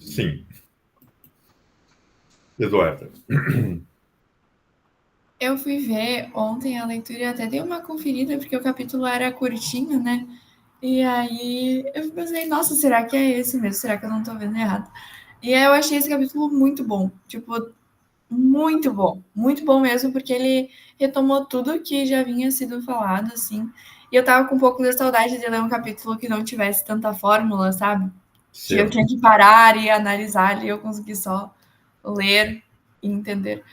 Sim. Eduardo. Eu fui ver ontem a leitura e até dei uma conferida, porque o capítulo era curtinho, né? E aí eu pensei, nossa, será que é esse mesmo? Será que eu não tô vendo errado? E aí eu achei esse capítulo muito bom. Tipo, muito bom. Muito bom mesmo, porque ele retomou tudo que já vinha sido falado, assim. E eu tava com um pouco de saudade de ler um capítulo que não tivesse tanta fórmula, sabe? Que eu tinha Certo. que parar e analisar e eu consegui só ler e entender.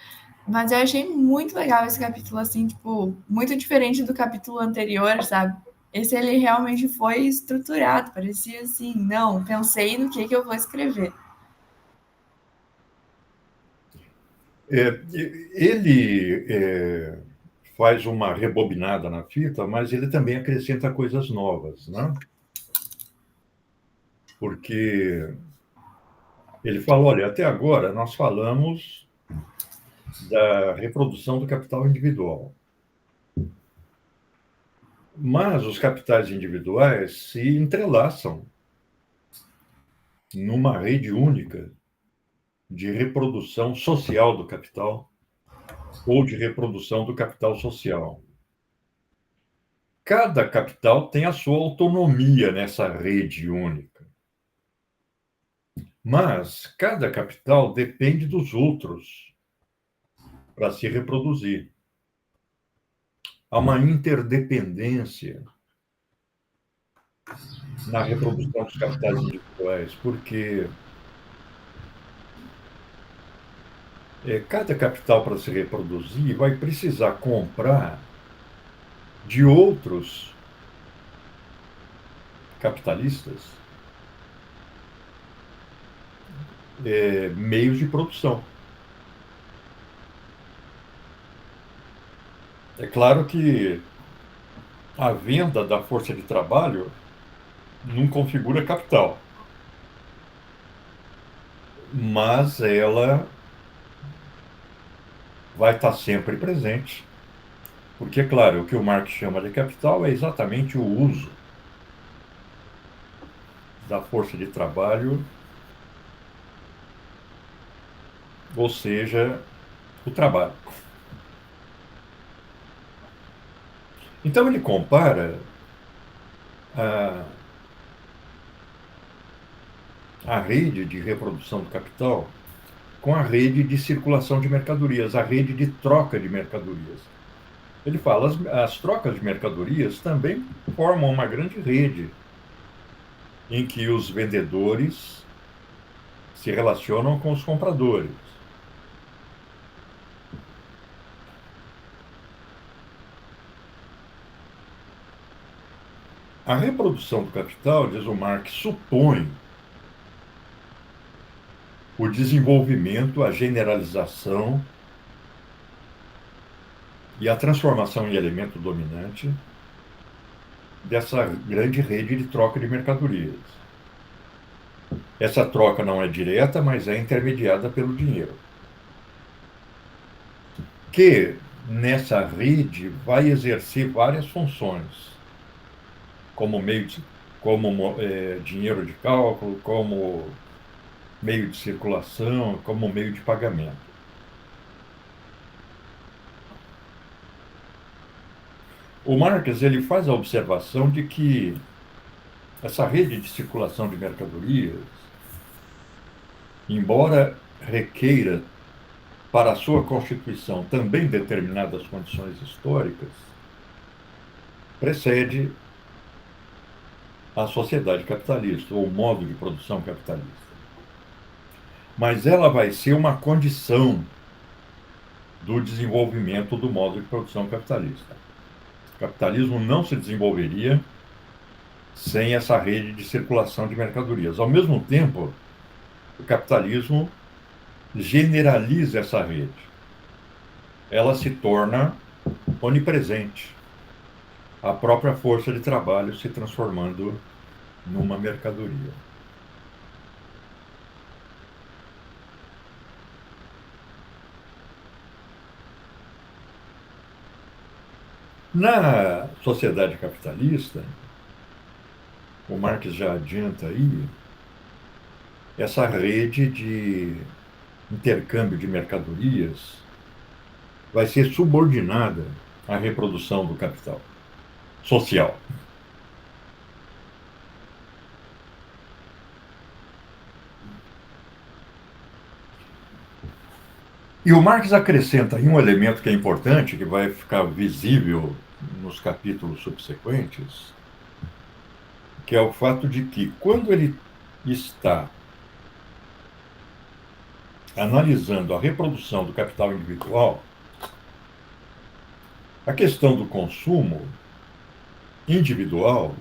Mas eu achei muito legal esse capítulo, assim, tipo, muito diferente do capítulo anterior, sabe? Esse ele realmente foi estruturado, parecia assim, não, pensei no que eu vou escrever. Ele faz uma rebobinada na fita, mas ele também acrescenta coisas novas, né? Porque ele fala, olha, até agora nós falamos da reprodução do capital individual, mas os capitais individuais se entrelaçam numa rede única de reprodução social do capital ou de reprodução do capital social. Cada capital tem a sua autonomia nessa rede única, mas cada capital depende dos outros para se reproduzir. Há uma interdependência na reprodução dos capitais individuais, porque cada capital, para se reproduzir, vai precisar comprar de outros capitalistas meios de produção. É claro que a venda da força de trabalho não configura capital, mas ela vai estar sempre presente, porque, é claro, o que o Marx chama de capital é exatamente o uso da força de trabalho, ou seja, o trabalho. Então, ele compara a, a rede de reprodução do capital com a rede de circulação de mercadorias, a rede de troca de mercadorias. Ele fala, as trocas de mercadorias também formam uma grande rede em que os vendedores se relacionam com os compradores. A reprodução do capital, diz o Marx, supõe o desenvolvimento, a generalização e a transformação em elemento dominante dessa grande rede de troca de mercadorias. Essa troca não é direta, mas é intermediada pelo dinheiro, que nessa rede vai exercer várias funções, como meio de, como dinheiro de cálculo, como meio de circulação, como meio de pagamento. O Marx ele faz a observação de que essa rede de circulação de mercadorias, embora requeira para a sua constituição também determinadas condições históricas, precede a sociedade capitalista, ou o modo de produção capitalista. Mas ela vai ser uma condição do desenvolvimento do modo de produção capitalista. O capitalismo não se desenvolveria sem essa rede de circulação de mercadorias. Ao mesmo tempo, o capitalismo generaliza essa rede. Ela se torna onipresente. A própria força de trabalho se transformando numa mercadoria. Na sociedade capitalista, o Marx já adianta aí, essa rede de intercâmbio de mercadorias vai ser subordinada à reprodução do capital social. E o Marx acrescenta aí um elemento que é importante, que vai ficar visível nos capítulos subsequentes, que é o fato de que, quando ele está analisando a reprodução do capital individual, a questão do consumo individual,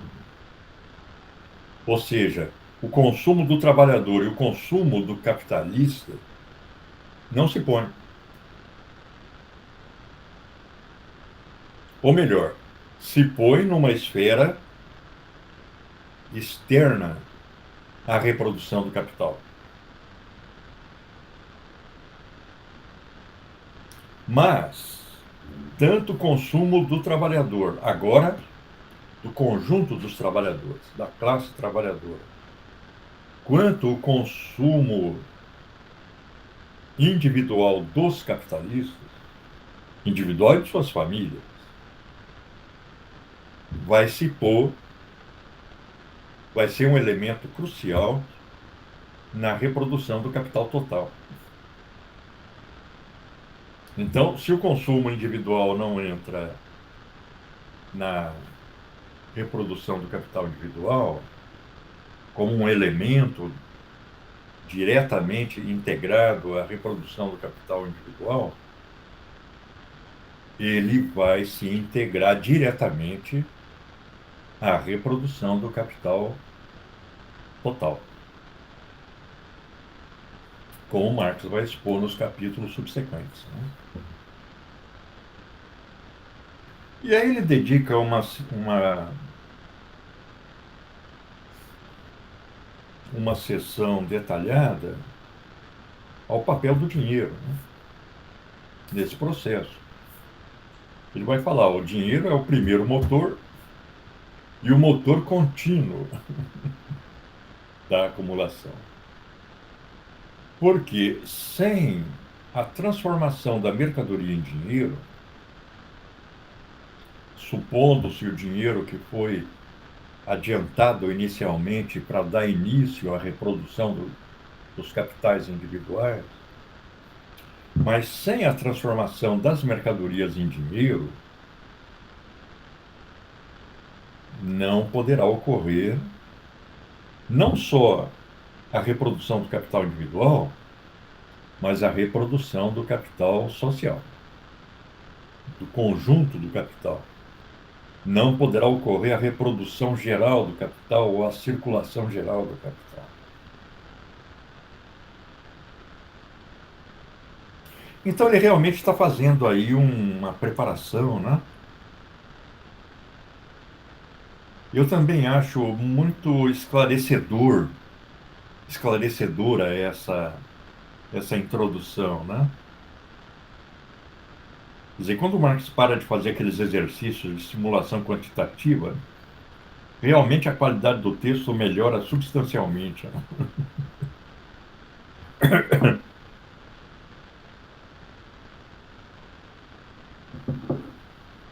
ou seja, o consumo do trabalhador e o consumo do capitalista, não se põe. Ou melhor, se põe numa esfera externa à reprodução do capital. Mas, tanto o consumo do trabalhador, agora do conjunto dos trabalhadores, da classe trabalhadora, quanto o consumo individual dos capitalistas, individual e de suas famílias, vai se pôr, vai ser um elemento crucial na reprodução do capital total. Então, se o consumo individual não entra na reprodução do capital individual como um elemento diretamente integrado à reprodução do capital individual, ele vai se integrar diretamente à reprodução do capital total, como Marx vai expor nos capítulos subsequentes, né? E aí ele dedica uma sessão detalhada ao papel do dinheiro, né, nesse processo. Ele vai falar, o dinheiro é o primeiro motor e o motor contínuo da acumulação. Porque sem a transformação da mercadoria em dinheiro, supondo-se o dinheiro que foi adiantado inicialmente para dar início à reprodução dos capitais individuais, mas sem a transformação das mercadorias em dinheiro, não poderá ocorrer não só a reprodução do capital individual, mas a reprodução do capital social, do conjunto do capital. Não poderá ocorrer a reprodução geral do capital ou a circulação geral do capital. Então ele realmente está fazendo aí uma preparação, né? Eu também acho muito esclarecedora essa introdução, né? Quer dizer, quando o Marx para de fazer aqueles exercícios de simulação quantitativa, realmente a qualidade do texto melhora substancialmente, né?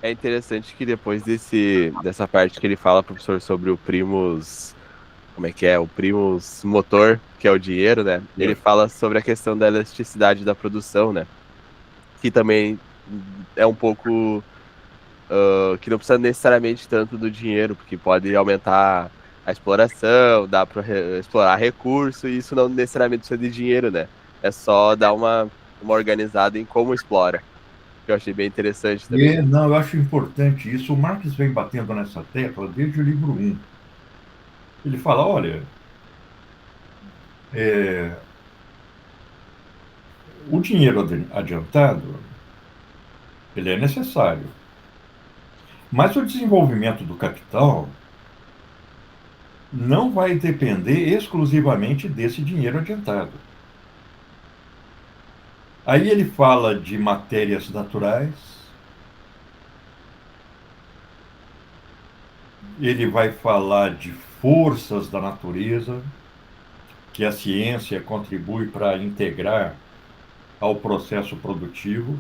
É interessante que depois dessa parte que ele fala, professor, sobre o primus, como é que é? O primus motor, que é o dinheiro, né? Ele fala sobre a questão da elasticidade da produção, né? Que também é um pouco que não precisa necessariamente tanto do dinheiro, porque pode aumentar a exploração, dá para explorar recurso, e isso não necessariamente precisa de dinheiro, né? É só dar uma organizada em como explora, que eu achei bem interessante também. Não, eu acho importante isso. O Marx vem batendo nessa tecla desde o livro 1. Ele fala, olha, o dinheiro adiantado, ele é necessário, mas o desenvolvimento do capital não vai depender exclusivamente desse dinheiro adiantado. Aí ele fala de matérias naturais, ele vai falar de forças da natureza, que a ciência contribui para integrar ao processo produtivo,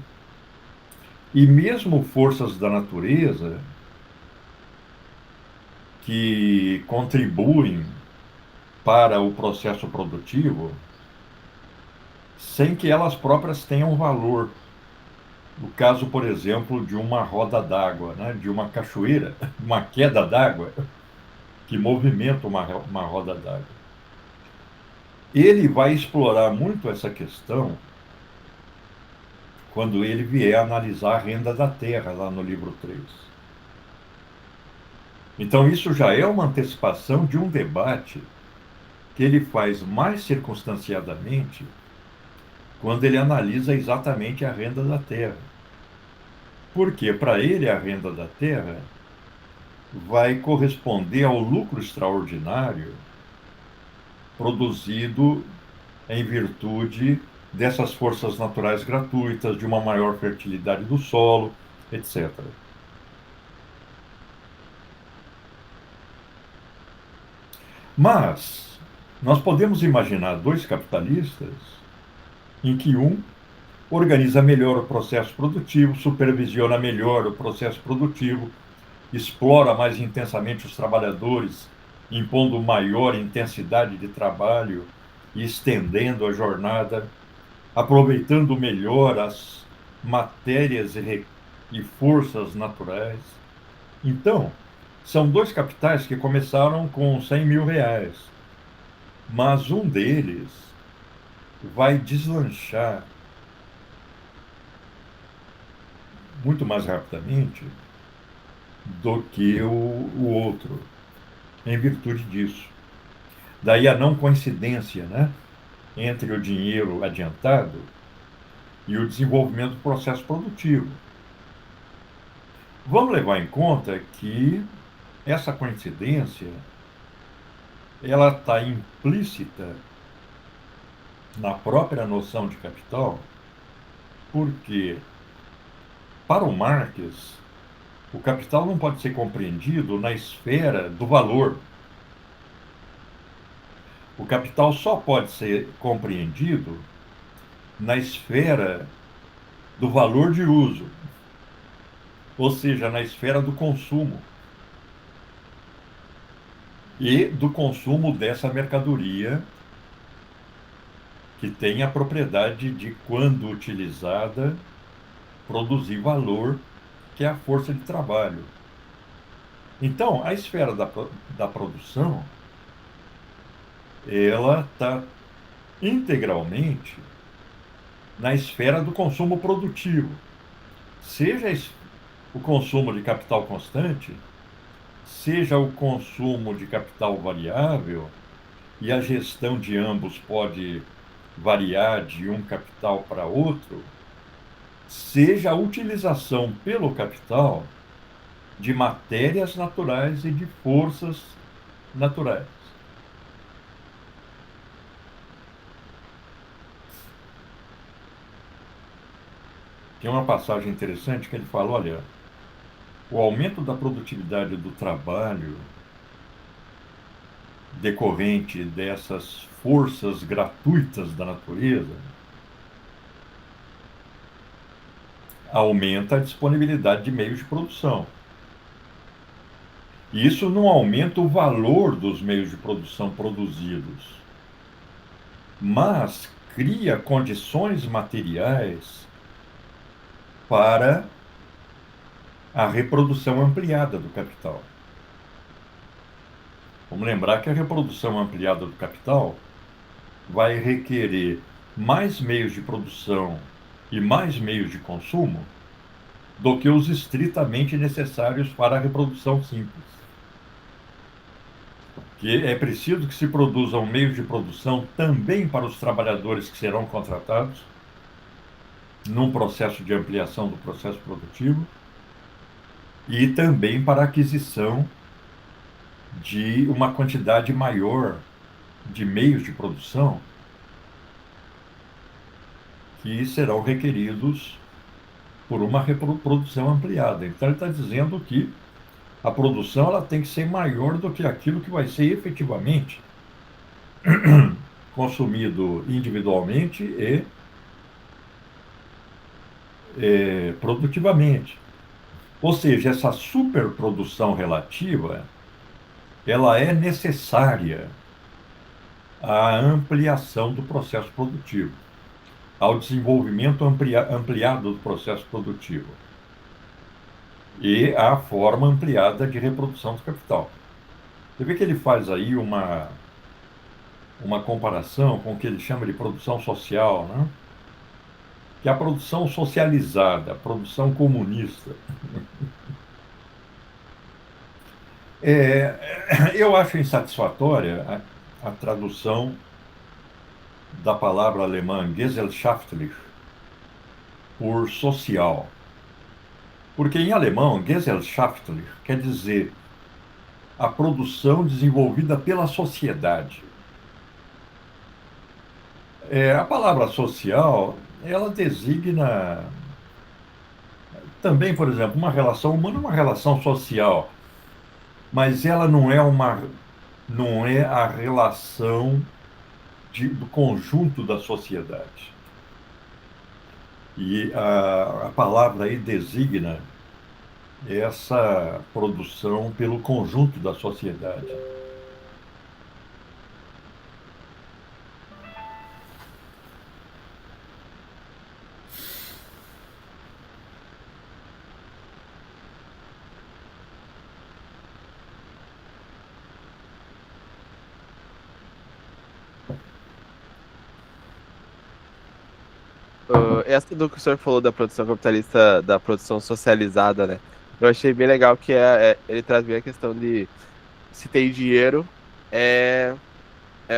e mesmo forças da natureza que contribuem para o processo produtivo sem que elas próprias tenham valor. No caso, por exemplo, de uma roda d'água, né? De uma cachoeira, uma queda d'água que movimenta uma roda d'água. Ele vai explorar muito essa questão quando ele vier analisar a renda da terra, lá no livro 3. Então, isso já é uma antecipação de um debate que ele faz mais circunstanciadamente quando ele analisa exatamente a renda da terra. Porque, para ele, a renda da terra vai corresponder ao lucro extraordinário produzido em virtude dessas forças naturais gratuitas, de uma maior fertilidade do solo, etc. Mas nós podemos imaginar dois capitalistas em que um organiza melhor o processo produtivo, supervisiona melhor o processo produtivo, explora mais intensamente os trabalhadores, impondo maior intensidade de trabalho e estendendo a jornada, aproveitando melhor as matérias e forças naturais. Então, são dois capitais que começaram com 100 mil reais, mas um deles vai deslanchar muito mais rapidamente do que o outro, em virtude disso. Daí a não coincidência, né, entre o dinheiro adiantado e o desenvolvimento do processo produtivo. Vamos levar em conta que essa coincidência ela está implícita na própria noção de capital, porque, para o Marx, o capital não pode ser compreendido na esfera do valor. O capital só pode ser compreendido na esfera do valor de uso, ou seja, na esfera do consumo e do consumo dessa mercadoria que tem a propriedade de, quando utilizada, produzir valor, que é a força de trabalho. Então, a esfera da produção, ela está integralmente na esfera do consumo produtivo, seja o consumo de capital constante, seja o consumo de capital variável, e a gestão de ambos pode variar de um capital para outro, seja a utilização pelo capital de matérias naturais e de forças naturais. Tem uma passagem interessante que ele fala, olha, o aumento da produtividade do trabalho decorrente dessas forças gratuitas da natureza aumenta a disponibilidade de meios de produção. E isso não aumenta o valor dos meios de produção produzidos, mas cria condições materiais para a reprodução ampliada do capital. Vamos lembrar que a reprodução ampliada do capital vai requerer mais meios de produção e mais meios de consumo do que os estritamente necessários para a reprodução simples. Que é preciso que se produzam meios de produção também para os trabalhadores que serão contratados num processo de ampliação do processo produtivo e também para a aquisição de uma quantidade maior de meios de produção que serão requeridos por uma reprodução ampliada. Então, ele está dizendo que a produção ela tem que ser maior do que aquilo que vai ser efetivamente consumido individualmente e produtivamente. Ou seja, essa superprodução relativa, ela é necessária à ampliação do processo produtivo, ao desenvolvimento ampliado do processo produtivo e à forma ampliada de reprodução do capital. Você vê que ele faz aí uma comparação com o que ele chama de produção social, né? Que é a produção socializada, a produção comunista. Eu acho insatisfatória a tradução da palavra alemã gesellschaftlich por social. Porque em alemão, gesellschaftlich quer dizer a produção desenvolvida pela sociedade. A palavra social, ela designa também, por exemplo, uma relação humana, uma relação social, mas ela não é a relação do conjunto da sociedade. E a palavra aí designa essa produção pelo conjunto da sociedade. Essa do que o senhor falou da produção capitalista, da produção socializada, né? Eu achei bem legal que ele traz bem a questão de se tem dinheiro, é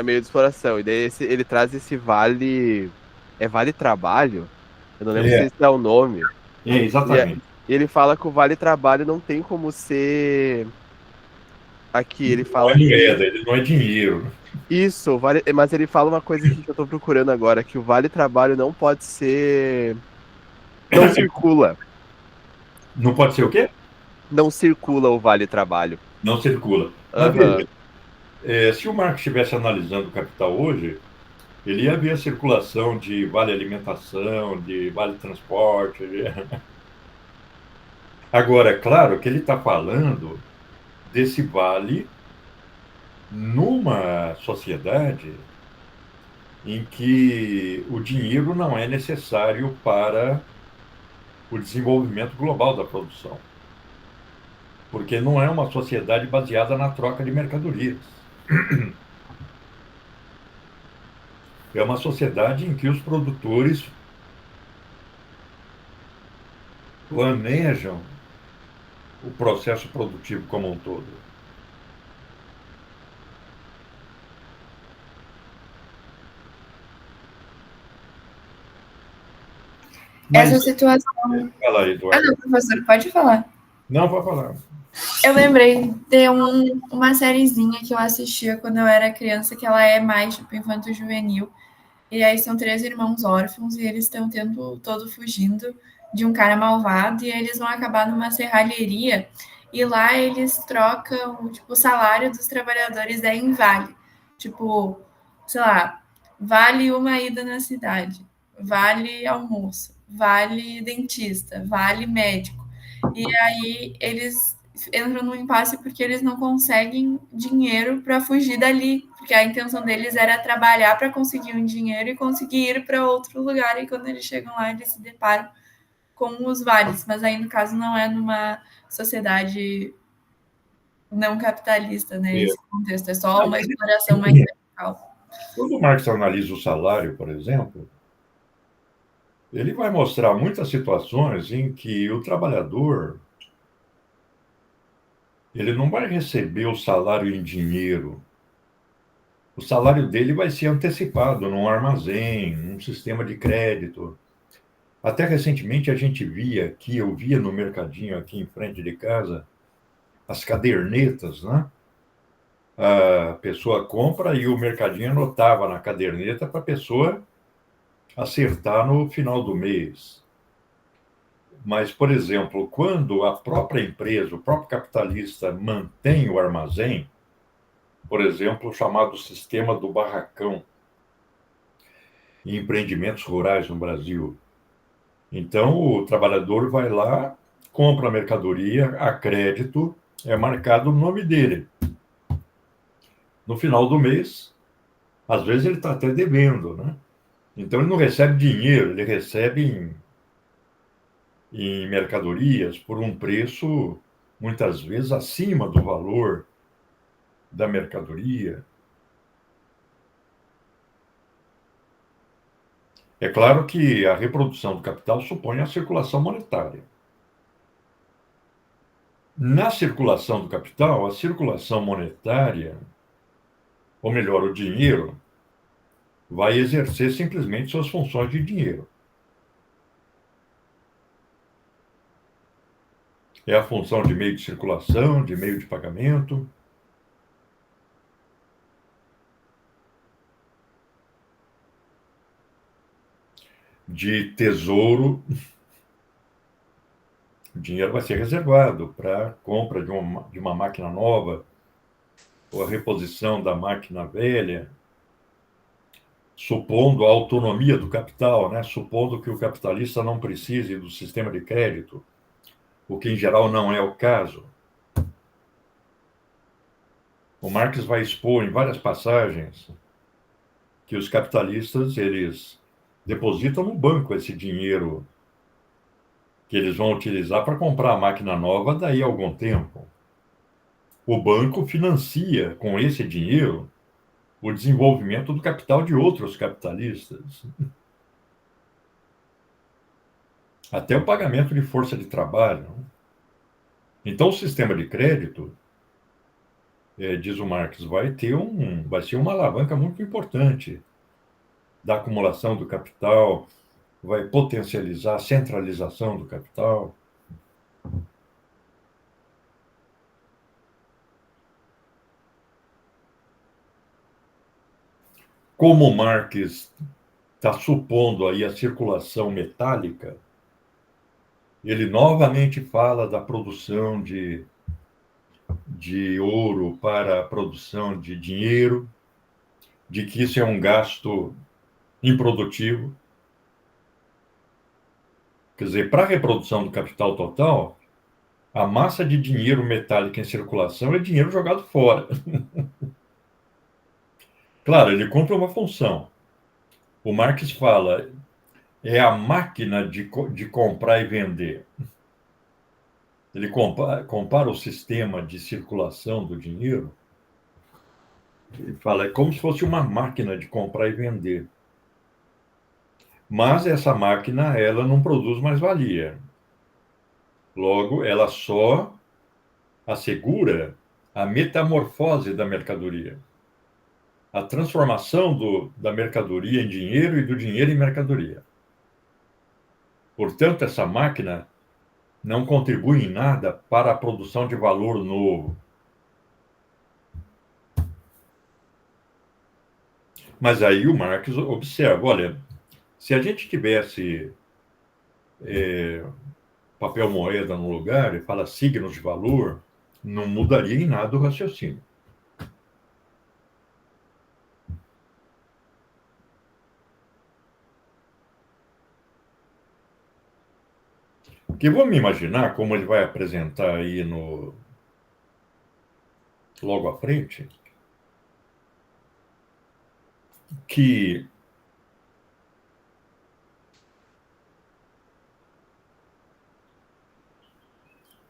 meio de exploração. E daí ele traz esse vale. É vale trabalho? Eu não lembro se esse é o nome. Exatamente. E ele fala que o vale trabalho não tem como ser. Aqui, ele fala que. Ele não é dinheiro. Isso, mas ele fala uma coisa aqui que eu tô procurando agora, que o vale trabalho não pode ser. Não circula. Não pode ser o quê? Não circula o vale trabalho. Não circula. Mas veja, se o Marx estivesse analisando o capital hoje, ele ia ver a circulação de vale alimentação, de vale transporte. Agora, é claro que ele está falando desse vale numa sociedade em que o dinheiro não é necessário para o desenvolvimento global da produção. Porque não é uma sociedade baseada na troca de mercadorias. É uma sociedade em que os produtores planejam o processo produtivo como um todo. Essa situação. Fala aí, Eduardo. Não, professor, pode falar. Não, vou falar. Eu lembrei de uma sériezinha que eu assistia quando eu era criança, que ela é mais tipo infanto-juvenil. E aí são 3 irmãos órfãos e eles estão o tempo todo fugindo de um cara malvado e eles vão acabar numa serralheria e lá eles trocam, tipo, o salário dos trabalhadores em vale. Tipo, sei lá, vale uma ida na cidade, vale almoço, vale dentista, vale médico. E aí eles entram num impasse porque eles não conseguem dinheiro para fugir dali, porque a intenção deles era trabalhar para conseguir um dinheiro e conseguir ir para outro lugar, e quando eles chegam lá, eles se deparam com os vales, mas aí, no caso, não é numa sociedade não capitalista, né? Esse contexto, é só uma exploração mais vertical. Quando o Marx analisa o salário, por exemplo, ele vai mostrar muitas situações em que o trabalhador ele não vai receber o salário em dinheiro. O salário dele vai ser antecipado num armazém, num sistema de crédito. Até recentemente a gente via aqui, eu via no mercadinho aqui em frente de casa, as cadernetas, né? A pessoa compra e o mercadinho anotava na caderneta para a pessoa acertar no final do mês. Mas, por exemplo, quando a própria empresa, o próprio capitalista mantém o armazém, por exemplo, o chamado sistema do barracão, em empreendimentos rurais no Brasil. Então, o trabalhador vai lá, compra a mercadoria a crédito, é marcado o nome dele. No final do mês, às vezes ele está até devendo, né? Então, ele não recebe dinheiro, ele recebe em mercadorias por um preço, muitas vezes, acima do valor da mercadoria. É claro que a reprodução do capital supõe a circulação monetária. Na circulação do capital, a circulação monetária, ou melhor, o dinheiro, vai exercer simplesmente suas funções de dinheiro. É a função de meio de circulação, de meio de pagamento. De tesouro. O dinheiro vai ser reservado para a compra de uma máquina nova, ou a reposição da máquina velha, supondo a autonomia do capital, né? Supondo que o capitalista não precise do sistema de crédito, o que em geral não é o caso. O Marx vai expor em várias passagens que os capitalistas, eles depositam no banco esse dinheiro que eles vão utilizar para comprar a máquina nova daí a algum tempo. O banco financia com esse dinheiro o desenvolvimento do capital de outros capitalistas. Até o pagamento de força de trabalho. Então, o sistema de crédito, diz o Marx, vai ser uma alavanca muito importante da acumulação do capital, vai potencializar a centralização do capital. Como Marx está supondo aí a circulação metálica, ele novamente fala da produção de ouro para a produção de dinheiro, de que isso é um gasto improdutivo. Quer dizer, para a reprodução do capital total, a massa de dinheiro metálico em circulação é dinheiro jogado fora. Claro, ele cumpre uma função. O Marx fala, é a máquina de comprar e vender. Ele compara o sistema de circulação do dinheiro. Ele fala, é como se fosse uma máquina de comprar e vender. Mas essa máquina, ela não produz mais valia. Logo, ela só assegura a metamorfose da mercadoria. A transformação da mercadoria em dinheiro e do dinheiro em mercadoria. Portanto, essa máquina não contribui em nada para a produção de valor novo. Mas aí o Marx observa, olha, se a gente tivesse papel moeda no lugar e fala signos de valor, não mudaria em nada o raciocínio. Porque vamos imaginar como ele vai apresentar aí logo à frente, que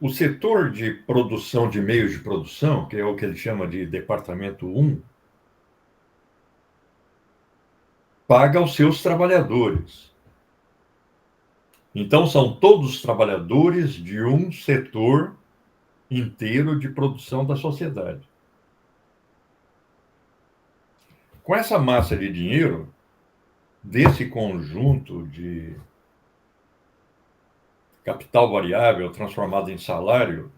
o setor de produção de meios de produção, que é o que ele chama de departamento 1, paga aos seus trabalhadores. Então, são todos os trabalhadores de um setor inteiro de produção da sociedade. Com essa massa de dinheiro, desse conjunto de capital variável transformado em salário,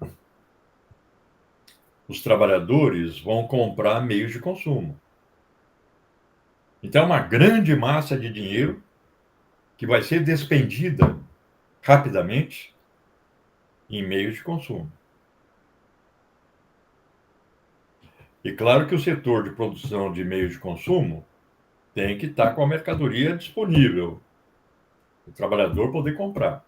os trabalhadores vão comprar meios de consumo. Então, é uma grande massa de dinheiro que vai ser despendida rapidamente em meios de consumo. E claro que o setor de produção de meios de consumo tem que estar com a mercadoria disponível, o trabalhador poder comprar.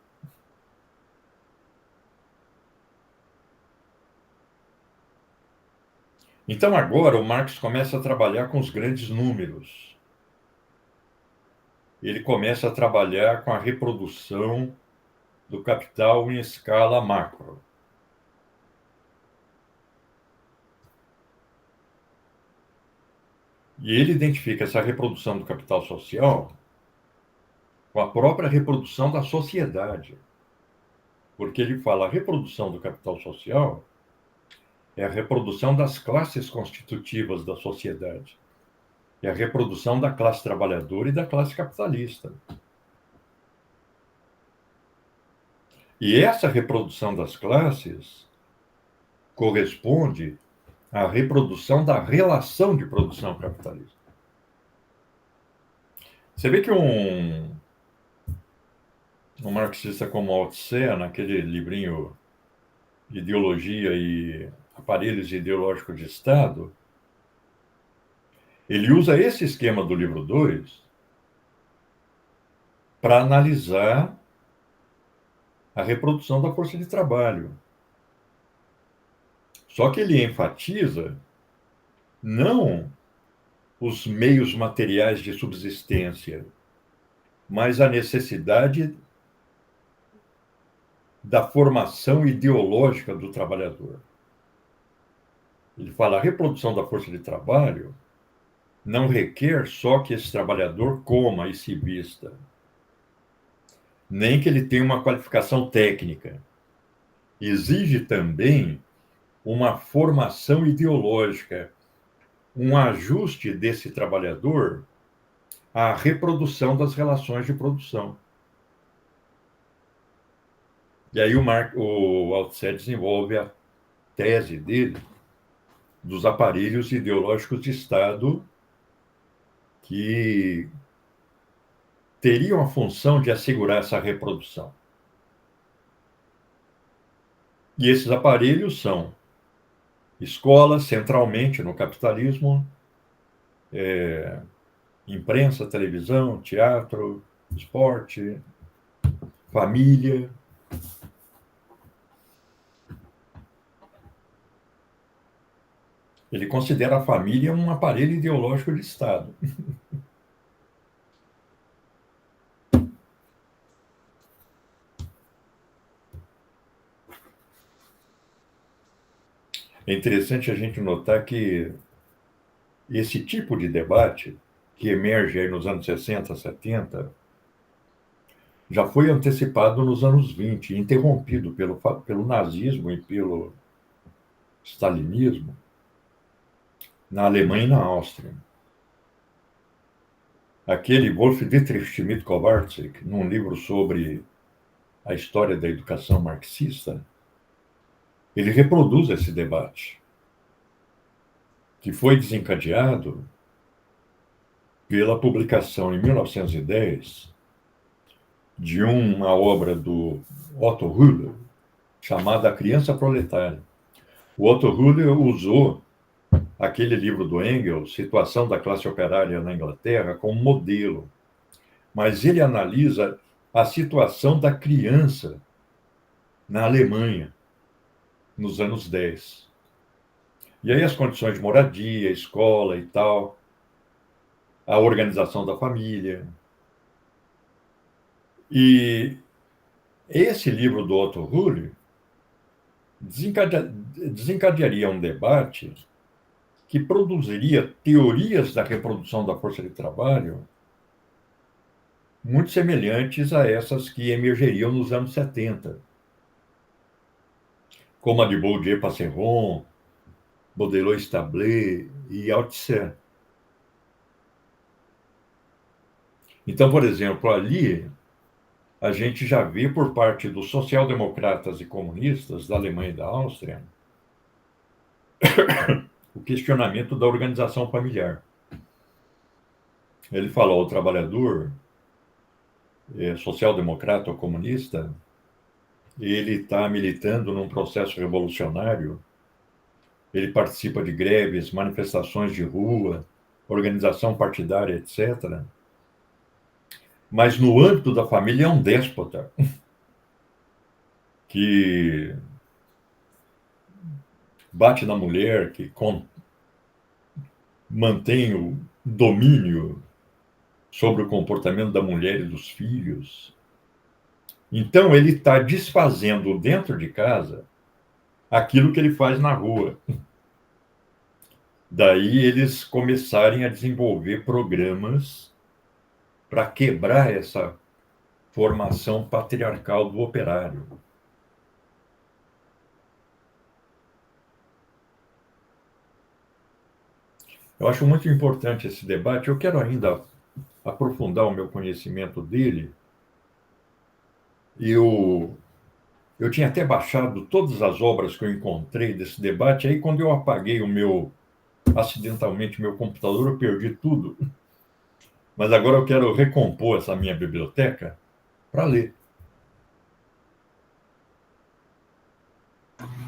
Então, agora, o Marx começa a trabalhar com os grandes números. Ele começa a trabalhar com a reprodução do capital em escala macro. E ele identifica essa reprodução do capital social com a própria reprodução da sociedade. Porque ele fala a reprodução do capital social é a reprodução das classes constitutivas da sociedade. É a reprodução da classe trabalhadora e da classe capitalista. E essa reprodução das classes corresponde à reprodução da relação de produção capitalista. Você vê que um marxista como Althusser, naquele livrinho Ideologia e Aparelhos Ideológicos de Estado, ele usa esse esquema do livro 2 para analisar a reprodução da força de trabalho. Só que ele enfatiza não os meios materiais de subsistência, mas a necessidade da formação ideológica do trabalhador. Ele fala, a reprodução da força de trabalho não requer só que esse trabalhador coma e se vista, nem que ele tenha uma qualificação técnica. Exige também uma formação ideológica, um ajuste desse trabalhador à reprodução das relações de produção. E aí o Althusser desenvolve a tese dele dos aparelhos ideológicos de Estado que teriam a função de assegurar essa reprodução. E esses aparelhos são escola, centralmente no capitalismo, imprensa, televisão, teatro, esporte, família. Ele considera a família um aparelho ideológico de Estado. É interessante a gente notar que esse tipo de debate, que emerge aí nos anos 60, 70, já foi antecipado nos anos 20, interrompido pelo nazismo e pelo stalinismo na Alemanha e na Áustria. Aquele Wolf Dietrich Schmidt-Kowarczyk, num livro sobre a história da educação marxista, ele reproduz esse debate, que foi desencadeado pela publicação em 1910 de uma obra do Otto Hüller, chamada A Criança Proletária. O Otto Hüller usou aquele livro do Engels, Situação da Classe Operária na Inglaterra, como modelo, mas ele analisa a situação da criança na Alemanha, nos anos 10. E aí as condições de moradia, escola e tal, a organização da família. E esse livro do Otto Hüller desencadearia um debate que produziria teorias da reprodução da força de trabalho muito semelhantes a essas que emergeriam nos anos 70, como a de Bourdieu-Passeron, Baudelot-Stabler e Althusser. Então, por exemplo, ali a gente já vê por parte dos social-democratas e comunistas da Alemanha e da Áustria o questionamento da organização familiar. Ele fala, o trabalhador social-democrata ou comunista, ele está militando num processo revolucionário, ele participa de greves, manifestações de rua, organização partidária, etc. Mas no âmbito da família é um déspota que bate na mulher, que mantém o domínio sobre o comportamento da mulher e dos filhos. Então, ele está desfazendo dentro de casa aquilo que ele faz na rua. Daí eles começarem a desenvolver programas para quebrar essa formação patriarcal do operário. Eu acho muito importante esse debate. Eu quero ainda aprofundar o meu conhecimento dele. Eu tinha até baixado todas as obras que eu encontrei desse debate. Aí, quando eu apaguei acidentalmente, meu computador, eu perdi tudo. Mas agora eu quero recompor essa minha biblioteca para ler.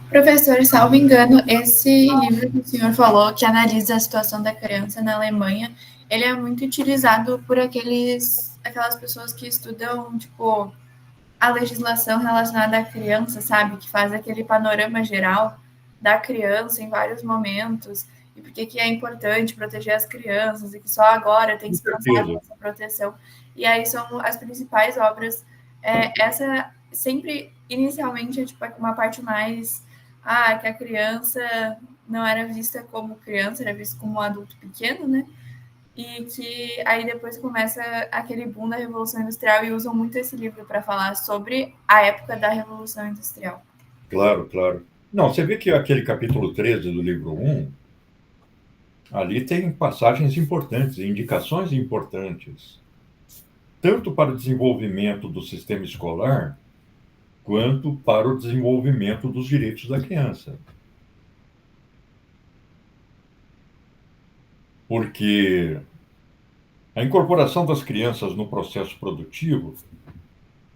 Professor, salvo engano, esse livro que o senhor falou, que analisa a situação da criança na Alemanha, ele é muito utilizado por aquelas pessoas que estudam, tipo, a legislação relacionada à criança, sabe? Que faz aquele panorama geral da criança em vários momentos, e por que é importante proteger as crianças, e que só agora tem que se pensar nessa proteção. E aí são as principais obras. Essa sempre, inicialmente, é tipo uma parte mais... que a criança não era vista como criança, era vista como um adulto pequeno, né? E que aí depois começa aquele boom da Revolução Industrial e usam muito esse livro para falar sobre a época da Revolução Industrial. Claro, claro. Não, você vê que aquele capítulo 13 do livro 1, ali tem passagens importantes, indicações importantes, tanto para o desenvolvimento do sistema escolar, quanto para o desenvolvimento dos direitos da criança. Porque a incorporação das crianças no processo produtivo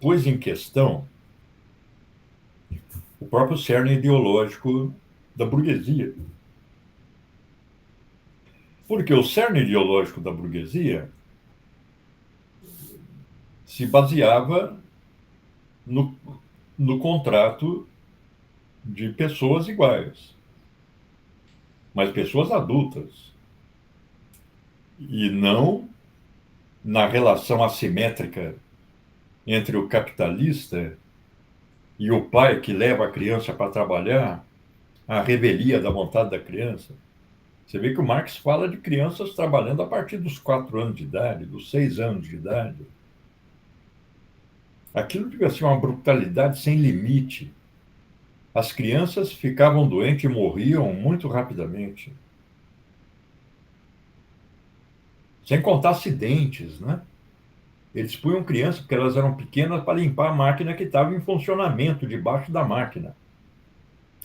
pôs em questão o próprio cerne ideológico da burguesia. Porque o cerne ideológico da burguesia se baseava no contrato de pessoas iguais, mas pessoas adultas, e não na relação assimétrica entre o capitalista e o pai que leva a criança para trabalhar, a revelia da vontade da criança. Você vê que o Marx fala de crianças trabalhando a partir dos 4 anos de idade, dos 6 anos de idade. Aquilo devia ser uma brutalidade sem limite. As crianças ficavam doentes e morriam muito rapidamente. Sem contar acidentes, né? Eles punham crianças, porque elas eram pequenas, para limpar a máquina que estava em funcionamento debaixo da máquina.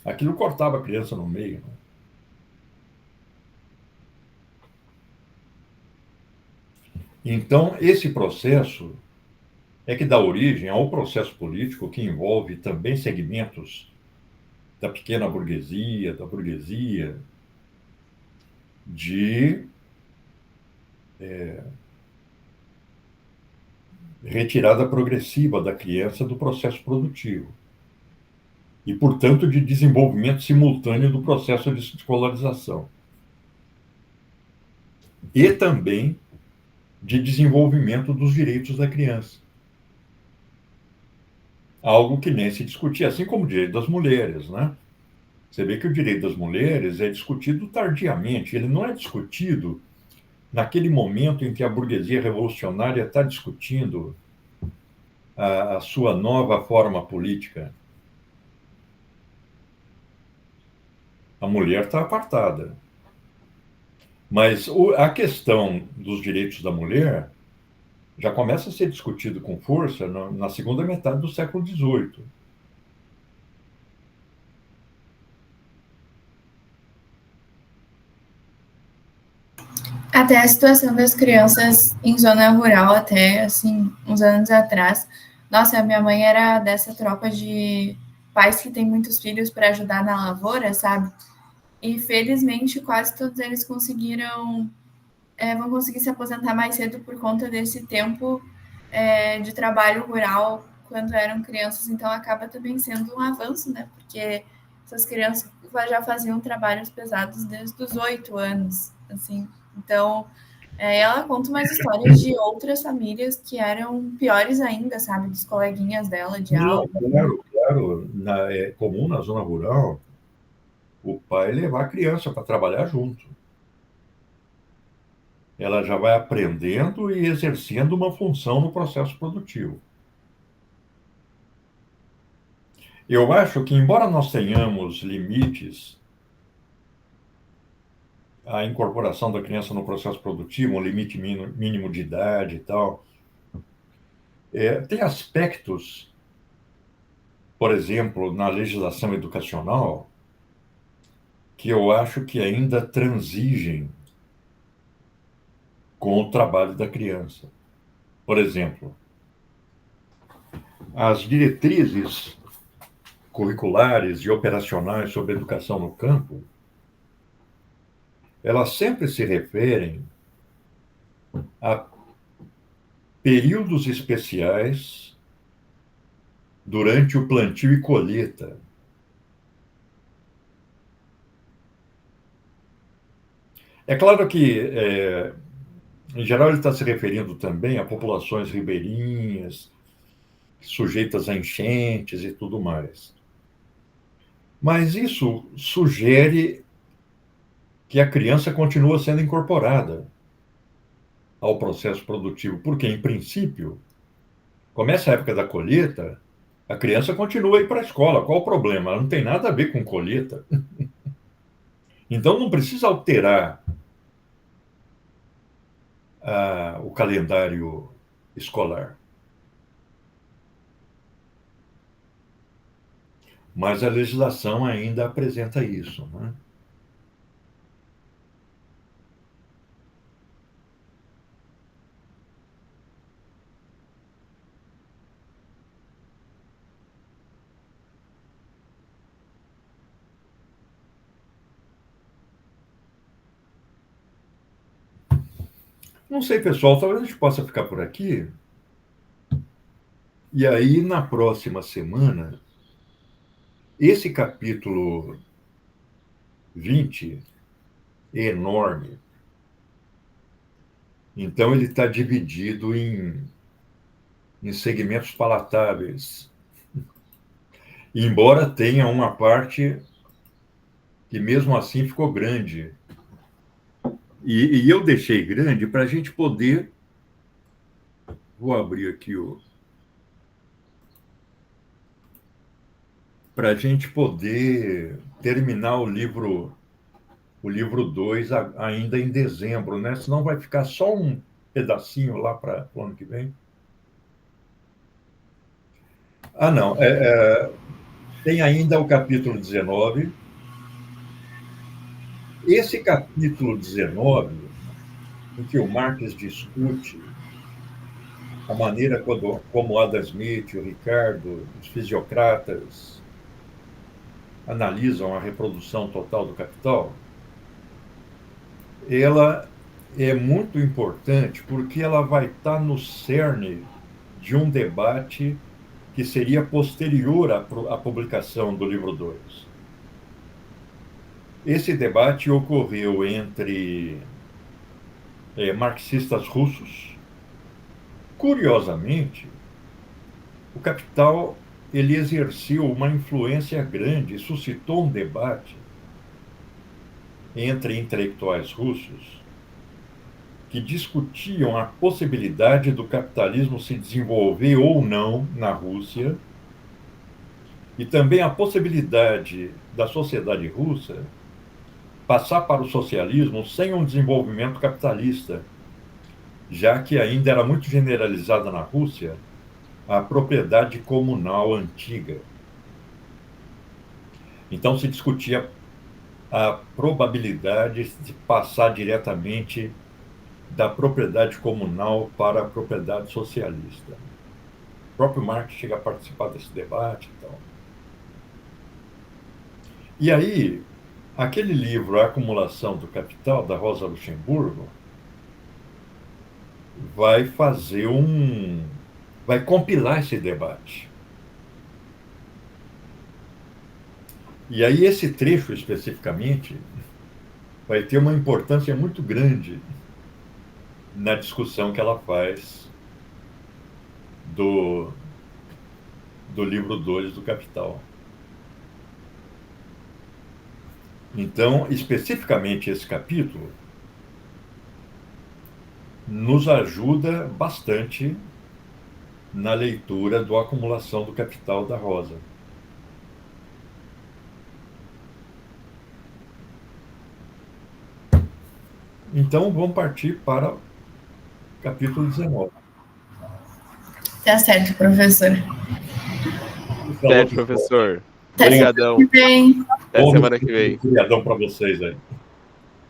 Aquilo cortava a criança no meio. Né? Então, esse processo é que dá origem ao processo político que envolve também segmentos da pequena burguesia, da burguesia, de retirada progressiva da criança do processo produtivo. E, portanto, de desenvolvimento simultâneo do processo de escolarização. E também de desenvolvimento dos direitos da criança. Algo que nem se discutia, assim como o direito das mulheres, né? Você vê que o direito das mulheres é discutido tardiamente, ele não é discutido naquele momento em que a burguesia revolucionária está discutindo a sua nova forma política. A mulher está apartada. Mas a questão dos direitos da mulher já começa a ser discutido com força na segunda metade do século XVIII. Até a situação das crianças em zona rural, até, assim, uns anos atrás. Nossa, a minha mãe era dessa tropa de pais que têm muitos filhos para ajudar na lavoura, sabe? E, felizmente, quase todos eles conseguiram vão conseguir se aposentar mais cedo por conta desse tempo de trabalho rural quando eram crianças. Então, acaba também sendo um avanço, né? Porque essas crianças já faziam trabalhos pesados desde os 8 anos, assim. Então, ela conta umas histórias de outras famílias que eram piores ainda, sabe? Dos coleguinhas dela de Não, aula. claro, claro. É comum na zona rural o pai levar a criança para trabalhar junto. Ela já vai aprendendo e exercendo uma função no processo produtivo. Eu acho que, embora nós tenhamos limites à incorporação da criança no processo produtivo, um limite mínimo de idade e tal, tem aspectos, por exemplo, na legislação educacional, que eu acho que ainda transigem com o trabalho da criança. Por exemplo, as diretrizes curriculares e operacionais sobre educação no campo, elas sempre se referem a períodos especiais durante o plantio e colheita. É claro que, em geral, ele está se referindo também a populações ribeirinhas, sujeitas a enchentes e tudo mais. Mas isso sugere que a criança continua sendo incorporada ao processo produtivo, porque, em princípio, começa a época da colheita, a criança continua a ir para a escola. Qual o problema? Ela não tem nada a ver com colheita. Então, não precisa alterar o calendário escolar. Mas a legislação ainda apresenta isso, né? Não sei, pessoal, talvez a gente possa ficar por aqui. E aí, na próxima semana, esse capítulo 20 é enorme. Então, ele está dividido em segmentos palatáveis. Embora tenha uma parte que, mesmo assim, ficou grande. E eu deixei grande para a gente poder. Vou abrir aqui para a gente poder terminar o livro 2 ainda em dezembro, né? Senão vai ficar só um pedacinho lá para o ano que vem. Ah, não. Tem ainda o capítulo 19. Esse capítulo 19, em que o Marx discute a maneira como Adam Smith, o Ricardo, os fisiocratas analisam a reprodução total do capital, ela é muito importante porque ela vai estar no cerne de um debate que seria posterior à publicação do livro 2. Esse debate ocorreu entre marxistas russos. Curiosamente, o Capital ele exerceu uma influência grande, suscitou um debate entre intelectuais russos que discutiam a possibilidade do capitalismo se desenvolver ou não na Rússia e também a possibilidade da sociedade russa passar para o socialismo sem um desenvolvimento capitalista, já que ainda era muito generalizada na Rússia a propriedade comunal antiga. Então se discutia a probabilidade de passar diretamente da propriedade comunal para a propriedade socialista. O próprio Marx chega a participar desse debate. Então. E aí, aquele livro, A Acumulação do Capital, da Rosa Luxemburgo, vai fazer vai compilar esse debate. E aí esse trecho especificamente vai ter uma importância muito grande na discussão que ela faz do livro 2 do Capital. Então, especificamente esse capítulo nos ajuda bastante na leitura do Acumulação do Capital da Rosa. Então, vamos partir para o capítulo 19. Tá certo, professor. Certo, professor. Até Obrigadão. Até Bom semana que vem. feriadão para vocês aí.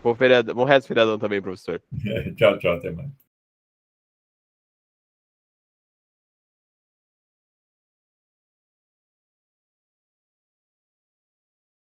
Bom resto de feriadão também, professor. Tchau, tchau, até mais.